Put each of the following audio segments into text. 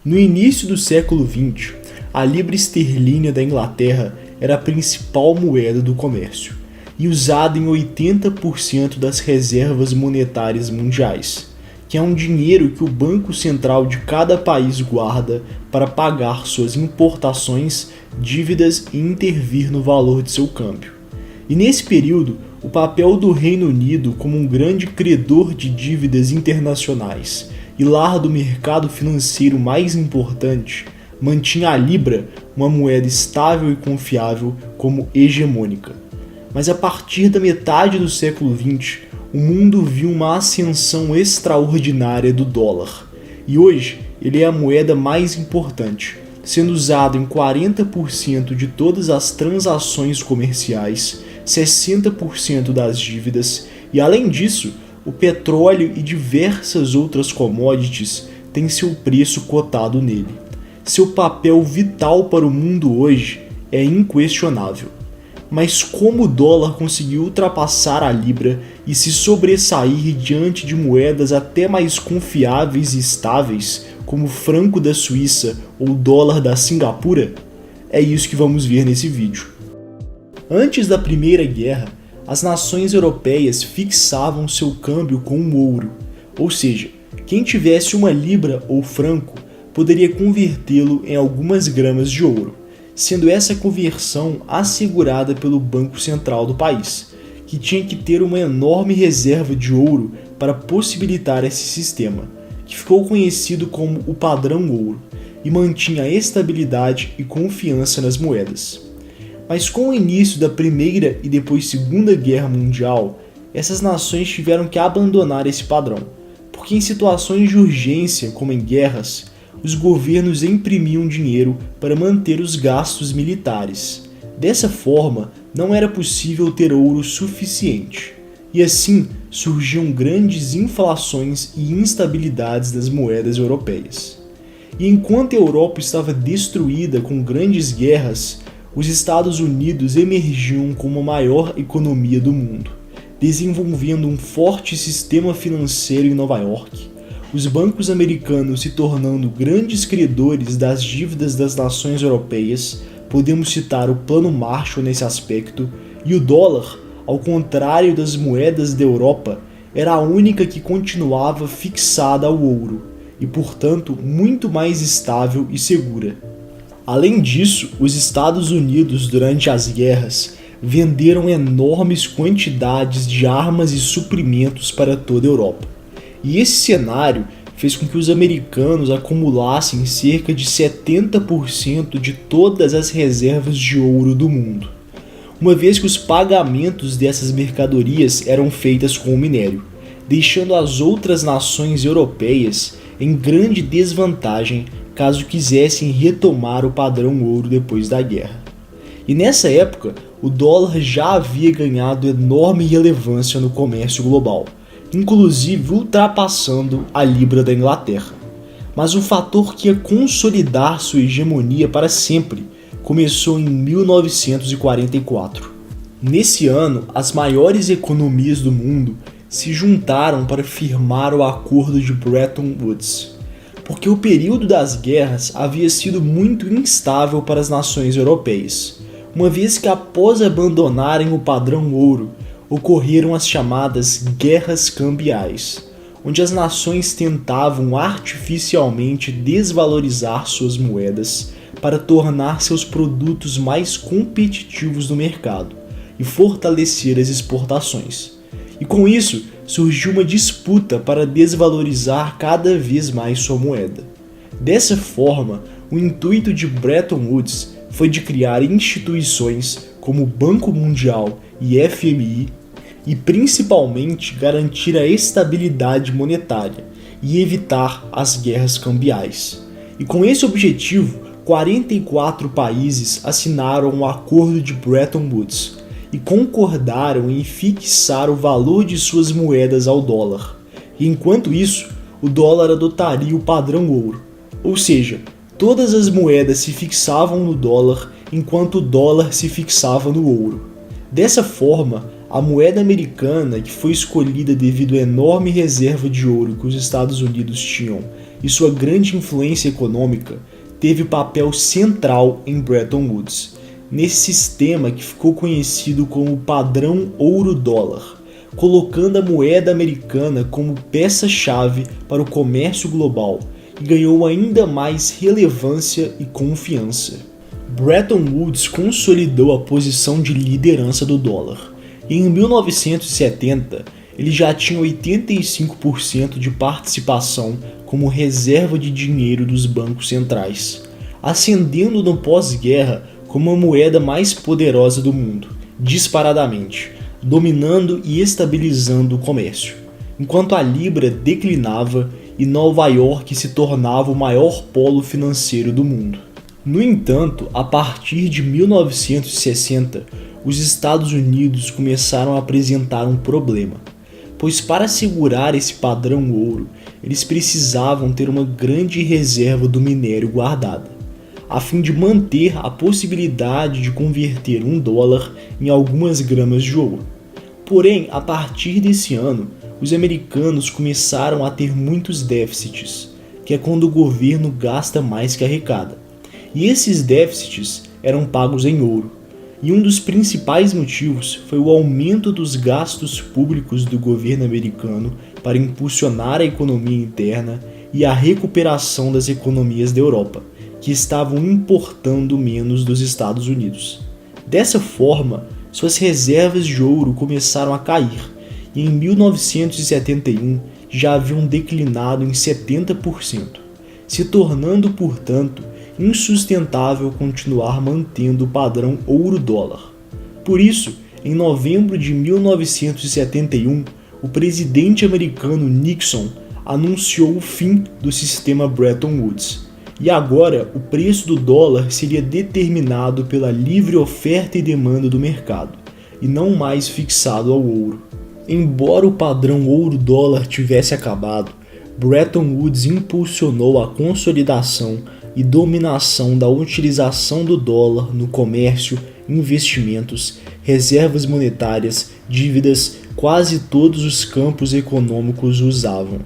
No início do século XX, a libra esterlina da Inglaterra era a principal moeda do comércio e usada em 80% das reservas monetárias mundiais, que é um dinheiro que o Banco Central de cada país guarda para pagar suas importações, dívidas e intervir no valor de seu câmbio. E nesse período, o papel do Reino Unido como um grande credor de dívidas internacionais e lar do mercado financeiro mais importante, mantinha a libra, uma moeda estável e confiável, como hegemônica. Mas a partir da metade do século XX, o mundo viu uma ascensão extraordinária do dólar, e hoje ele é a moeda mais importante, sendo usado em 40% de todas as transações comerciais, 60% das dívidas, e além disso, o petróleo e diversas outras commodities têm seu preço cotado nele. Seu papel vital para o mundo hoje é inquestionável. Mas como o dólar conseguiu ultrapassar a libra e se sobressair diante de moedas até mais confiáveis e estáveis, como o franco da Suíça ou o dólar da Singapura? É isso que vamos ver nesse vídeo. Antes da Primeira Guerra, as nações europeias fixavam seu câmbio com o ouro, ou seja, quem tivesse uma libra ou franco poderia convertê-lo em algumas gramas de ouro, sendo essa conversão assegurada pelo Banco Central do país, que tinha que ter uma enorme reserva de ouro para possibilitar esse sistema, que ficou conhecido como o padrão ouro, e mantinha estabilidade e confiança nas moedas. Mas com o início da Primeira e depois Segunda Guerra Mundial, essas nações tiveram que abandonar esse padrão, porque em situações de urgência, como em guerras, os governos imprimiam dinheiro para manter os gastos militares. Dessa forma, não era possível ter ouro suficiente, e assim surgiam grandes inflações e instabilidades das moedas europeias. E enquanto a Europa estava destruída com grandes guerras, os Estados Unidos emergiam como a maior economia do mundo, desenvolvendo um forte sistema financeiro em Nova York, os bancos americanos se tornando grandes credores das dívidas das nações europeias, podemos citar o Plano Marshall nesse aspecto, e o dólar, ao contrário das moedas da Europa, era a única que continuava fixada ao ouro, e portanto muito mais estável e segura. Além disso, os Estados Unidos, durante as guerras, venderam enormes quantidades de armas e suprimentos para toda a Europa. E esse cenário fez com que os americanos acumulassem cerca de 70% de todas as reservas de ouro do mundo, uma vez que os pagamentos dessas mercadorias eram feitas com o minério, deixando as outras nações europeias em grande desvantagem caso quisessem retomar o padrão ouro depois da guerra. E nessa época, o dólar já havia ganhado enorme relevância no comércio global, inclusive ultrapassando a libra da Inglaterra. Mas o fator que ia consolidar sua hegemonia para sempre começou em 1944. Nesse ano, as maiores economias do mundo se juntaram para firmar o Acordo de Bretton Woods, porque o período das guerras havia sido muito instável para as nações europeias, uma vez que após abandonarem o padrão ouro, ocorreram as chamadas guerras cambiais, onde as nações tentavam artificialmente desvalorizar suas moedas para tornar seus produtos mais competitivos no mercado e fortalecer as exportações. E com isso, surgiu uma disputa para desvalorizar cada vez mais sua moeda. Dessa forma, o intuito de Bretton Woods foi de criar instituições como o Banco Mundial e FMI e principalmente garantir a estabilidade monetária e evitar as guerras cambiais. E com esse objetivo, 44 países assinaram o Acordo de Bretton Woods e concordaram em fixar o valor de suas moedas ao dólar. E enquanto isso, o dólar adotaria o padrão ouro, ou seja, todas as moedas se fixavam no dólar enquanto o dólar se fixava no ouro. Dessa forma, a moeda americana, que foi escolhida devido à enorme reserva de ouro que os Estados Unidos tinham e sua grande influência econômica teve papel central em Bretton Woods, nesse sistema que ficou conhecido como padrão ouro-dólar, colocando a moeda americana como peça-chave para o comércio global e ganhou ainda mais relevância e confiança. Bretton Woods consolidou a posição de liderança do dólar, e em 1970 ele já tinha 85% de participação como reserva de dinheiro dos bancos centrais, ascendendo no pós-guerra como a moeda mais poderosa do mundo, disparadamente, dominando e estabilizando o comércio, enquanto a libra declinava e Nova York se tornava o maior polo financeiro do mundo. No entanto, a partir de 1960, os Estados Unidos começaram a apresentar um problema, pois para segurar esse padrão ouro, eles precisavam ter uma grande reserva do minério guardada, a fim de manter a possibilidade de converter $1 em algumas gramas de ouro. Porém, a partir desse ano, os americanos começaram a ter muitos déficits, que é quando o governo gasta mais que arrecada. E esses déficits eram pagos em ouro. E um dos principais motivos foi o aumento dos gastos públicos do governo americano para impulsionar a economia interna e a recuperação das economias da Europa, que estavam importando menos dos Estados Unidos. Dessa forma, suas reservas de ouro começaram a cair, e em 1971 já haviam declinado em 70%, se tornando, portanto, insustentável continuar mantendo o padrão ouro-dólar. Por isso, em novembro de 1971, o presidente americano Nixon anunciou o fim do sistema Bretton Woods, e agora o preço do dólar seria determinado pela livre oferta e demanda do mercado, e não mais fixado ao ouro. Embora o padrão ouro-dólar tivesse acabado, Bretton Woods impulsionou a consolidação e dominação da utilização do dólar no comércio, investimentos, reservas monetárias, dívidas, quase todos os campos econômicos usavam.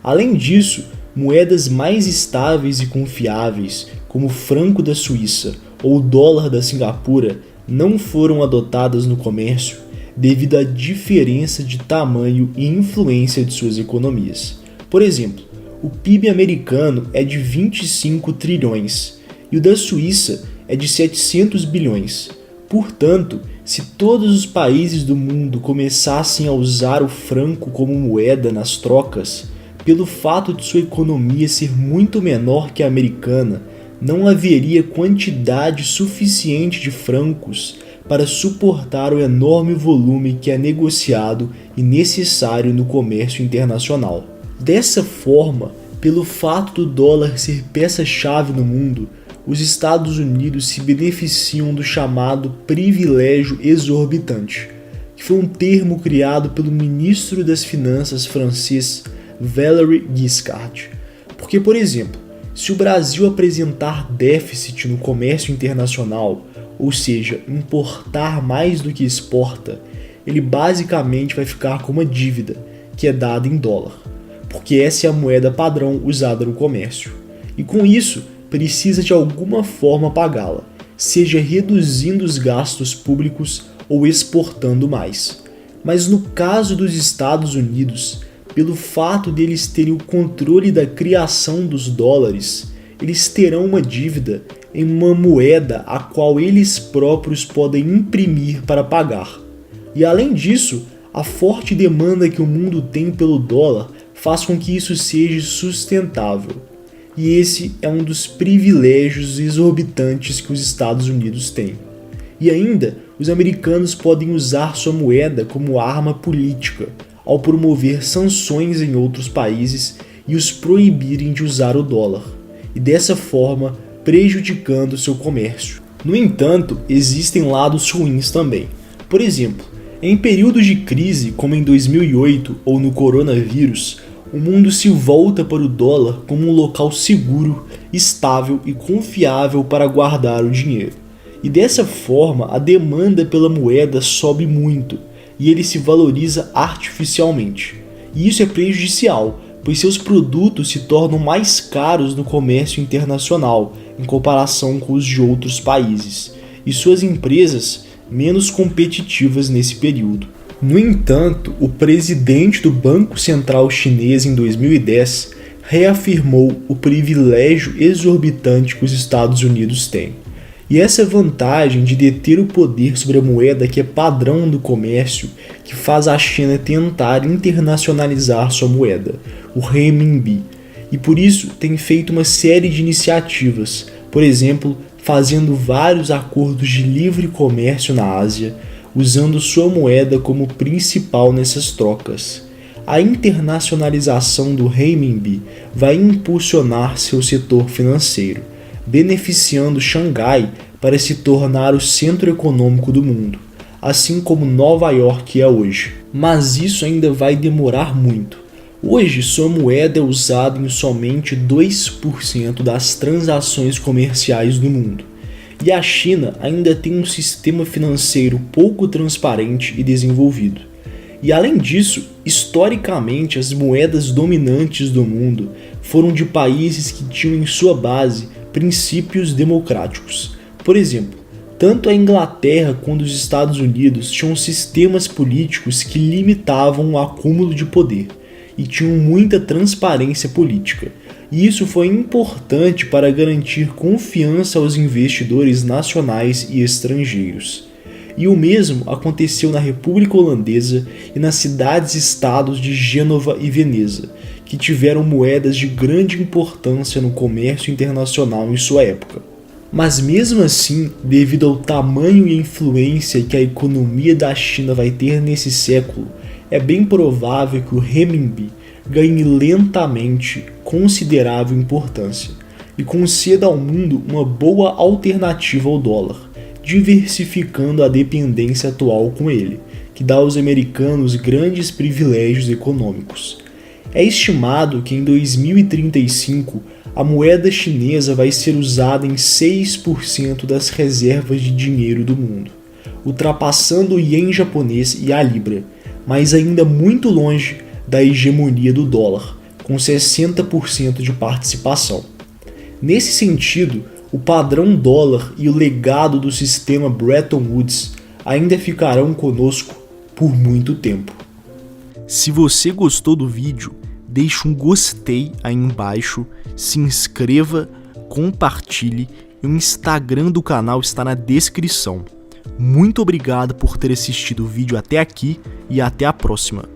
Além disso, moedas mais estáveis e confiáveis, como o franco da Suíça ou o dólar da Singapura, não foram adotadas no comércio devido à diferença de tamanho e influência de suas economias. Por exemplo, o PIB americano é de 25 trilhões e o da Suíça é de 700 bilhões. Portanto, se todos os países do mundo começassem a usar o franco como moeda nas trocas, pelo fato de sua economia ser muito menor que a americana, não haveria quantidade suficiente de francos para suportar o enorme volume que é negociado e necessário no comércio internacional. Dessa forma, pelo fato do dólar ser peça-chave no mundo, os Estados Unidos se beneficiam do chamado privilégio exorbitante, que foi um termo criado pelo ministro das Finanças francês Valéry Giscard. Porque, por exemplo, se o Brasil apresentar déficit no comércio internacional, ou seja, importar mais do que exporta, ele basicamente vai ficar com uma dívida, que é dada em dólar, porque essa é a moeda padrão usada no comércio. E com isso, precisa de alguma forma pagá-la, seja reduzindo os gastos públicos ou exportando mais. Mas no caso dos Estados Unidos, pelo fato deles terem o controle da criação dos dólares, eles terão uma dívida em uma moeda a qual eles próprios podem imprimir para pagar. E além disso, a forte demanda que o mundo tem pelo dólar faz com que isso seja sustentável. E esse é um dos privilégios exorbitantes que os Estados Unidos têm. E ainda, os americanos podem usar sua moeda como arma política, ao promover sanções em outros países e os proibirem de usar o dólar, e dessa forma prejudicando seu comércio. No entanto, existem lados ruins também. Por exemplo, em períodos de crise, como em 2008 ou no coronavírus, o mundo se volta para o dólar como um local seguro, estável e confiável para guardar o dinheiro. E dessa forma, a demanda pela moeda sobe muito e ele se valoriza artificialmente. E isso é prejudicial, pois seus produtos se tornam mais caros no comércio internacional em comparação com os de outros países, e suas empresas menos competitivas nesse período. No entanto, o presidente do Banco Central Chinês em 2010 reafirmou o privilégio exorbitante que os Estados Unidos têm. E essa vantagem de deter o poder sobre a moeda que é padrão do comércio que faz a China tentar internacionalizar sua moeda, o renminbi. E por isso tem feito uma série de iniciativas, por exemplo, fazendo vários acordos de livre comércio na Ásia, usando sua moeda como principal nessas trocas. A internacionalização do renminbi vai impulsionar seu setor financeiro, beneficiando Xangai para se tornar o centro econômico do mundo, assim como Nova York é hoje. Mas isso ainda vai demorar muito. Hoje, sua moeda é usada em somente 2% das transações comerciais do mundo. E a China ainda tem um sistema financeiro pouco transparente e desenvolvido. E além disso, historicamente, as moedas dominantes do mundo foram de países que tinham em sua base princípios democráticos. Por exemplo, tanto a Inglaterra quanto os Estados Unidos tinham sistemas políticos que limitavam o acúmulo de poder e tinham muita transparência política. E isso foi importante para garantir confiança aos investidores nacionais e estrangeiros. E o mesmo aconteceu na República Holandesa e nas cidades-estados de Gênova e Veneza, que tiveram moedas de grande importância no comércio internacional em sua época. Mas mesmo assim, devido ao tamanho e influência que a economia da China vai ter nesse século, é bem provável que o renminbi ganhe lentamente considerável importância e conceda ao mundo uma boa alternativa ao dólar, diversificando a dependência atual com ele, que dá aos americanos grandes privilégios econômicos. É estimado que em 2035 a moeda chinesa vai ser usada em 6% das reservas de dinheiro do mundo, ultrapassando o ien japonês e a libra, mas ainda muito longe da hegemonia do dólar, com 60% de participação. Nesse sentido, o padrão dólar e o legado do sistema Bretton Woods ainda ficarão conosco por muito tempo. Se você gostou do vídeo, deixe um gostei aí embaixo, se inscreva, compartilhe e o Instagram do canal está na descrição. Muito obrigado por ter assistido o vídeo até aqui e até a próxima.